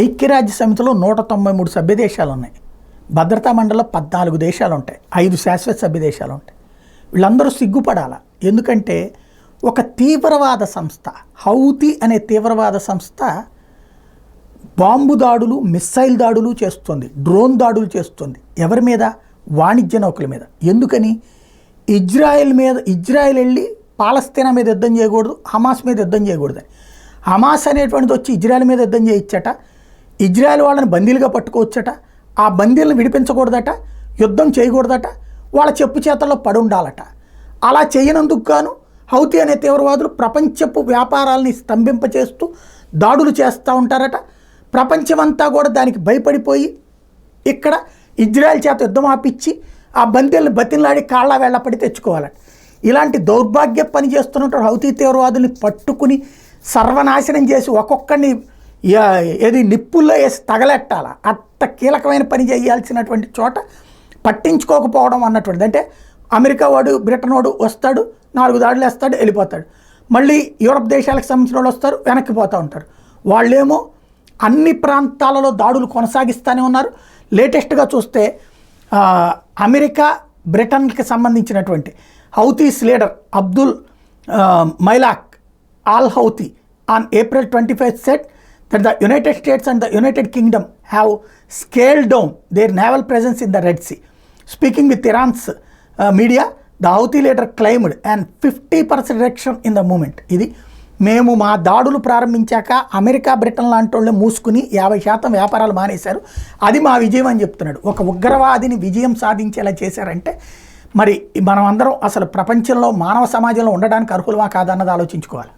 ఐక్యరాజ్య సమితిలో 193 సభ్య దేశాలు ఉన్నాయి. భద్రతా మండలిలో 14 దేశాలు ఉంటాయి, 5 శాశ్వత సభ్య దేశాలు ఉంటాయి. వీళ్ళందరూ సిగ్గుపడాల. ఎందుకంటే ఒక తీవ్రవాద సంస్థ, హౌతీ అనే తీవ్రవాద సంస్థ బాంబు దాడులు, మిస్సైల్ దాడులు చేస్తుంది, డ్రోన్ దాడులు చేస్తుంది. ఎవరి మీద? వాణిజ్య నౌకల మీద. ఎందుకని? ఇజ్రాయెల్ వెళ్ళి పాలస్తీనా మీద యుద్ధం చేయకూడదు, హమాస్ మీద యుద్ధం చేయకూడదని. హమాస్ అనేటువంటిది వచ్చి ఇజ్రాయెల్ మీద యుద్ధం చేయొచ్చట, ఇజ్రాయెల్ వాళ్ళని బందీలుగా పట్టుకోవచ్చట, ఆ బందీలను విడిపించకూడదట, యుద్ధం చేయకూడదట, వాళ్ళ చెప్పు చేతల్లో పడి ఉండాలట. అలా చేయనందుకు గాను హౌతీ అనే తీవ్రవాదులు ప్రపంచపు వ్యాపారాలని స్తంభింపచేస్తూ దాడులు చేస్తూ ఉంటారట. ప్రపంచమంతా కూడా దానికి భయపడిపోయి ఇక్కడ ఇజ్రాయెల్ చేత యుద్ధం ఆపిచ్చి ఆ బందీలను బతిలాడి కాళ్ళ వేళ్లపడి తెచ్చుకోవాలట. ఇలాంటి దౌర్భాగ్య పని చేస్తున్నట్టు హౌతీ తీవ్రవాదుల్ని పట్టుకుని సర్వనాశనం చేసి ఒక్కొక్కడిని ఏది నిప్పుల్లో వేసి తగలెట్టాల. అంత కీలకమైన పని చేయాల్సినటువంటి చోట పట్టించుకోకపోవడం అన్నటువంటిది. అంటే అమెరికా వాడు, బ్రిటన్ వాడు వస్తాడు, 4 దాడులు వేస్తాడు, వెళ్ళిపోతాడు. మళ్ళీ యూరప్ దేశాలకు సంబంధించిన వాళ్ళు వస్తారు, వెనక్కి పోతూ ఉంటారు. వాళ్ళేమో అన్ని ప్రాంతాలలో దాడులు కొనసాగిస్తూనే ఉన్నారు. లేటెస్ట్గా చూస్తే అమెరికా, బ్రిటన్కి సంబంధించినటువంటి Houthis leader Abdul Malik al Houthi on April 25 said that the United States and the United Kingdom have scaled down their naval presence in the Red Sea. Speaking with Iran's media, the Houthi leader claimed an 50% reduction in the movement. ఇది మేము మా దాడులు ప్రారంభించాక America, Britain లాంటి వాళ్ళు మూసుకుని 50% వ్యాపారాలు మానేశారు, అది మా విజయం అని చెప్తున్నాడు. ఒక ఉగ్రవాదిని విజయం సాధించేలా చేశారంటే మరి మనం అందరం అసలు ప్రపంచంలో మానవ సమాజంలో ఉండడానికి అర్హులమా కాదన్నది ఆలోచించుకోవాలి.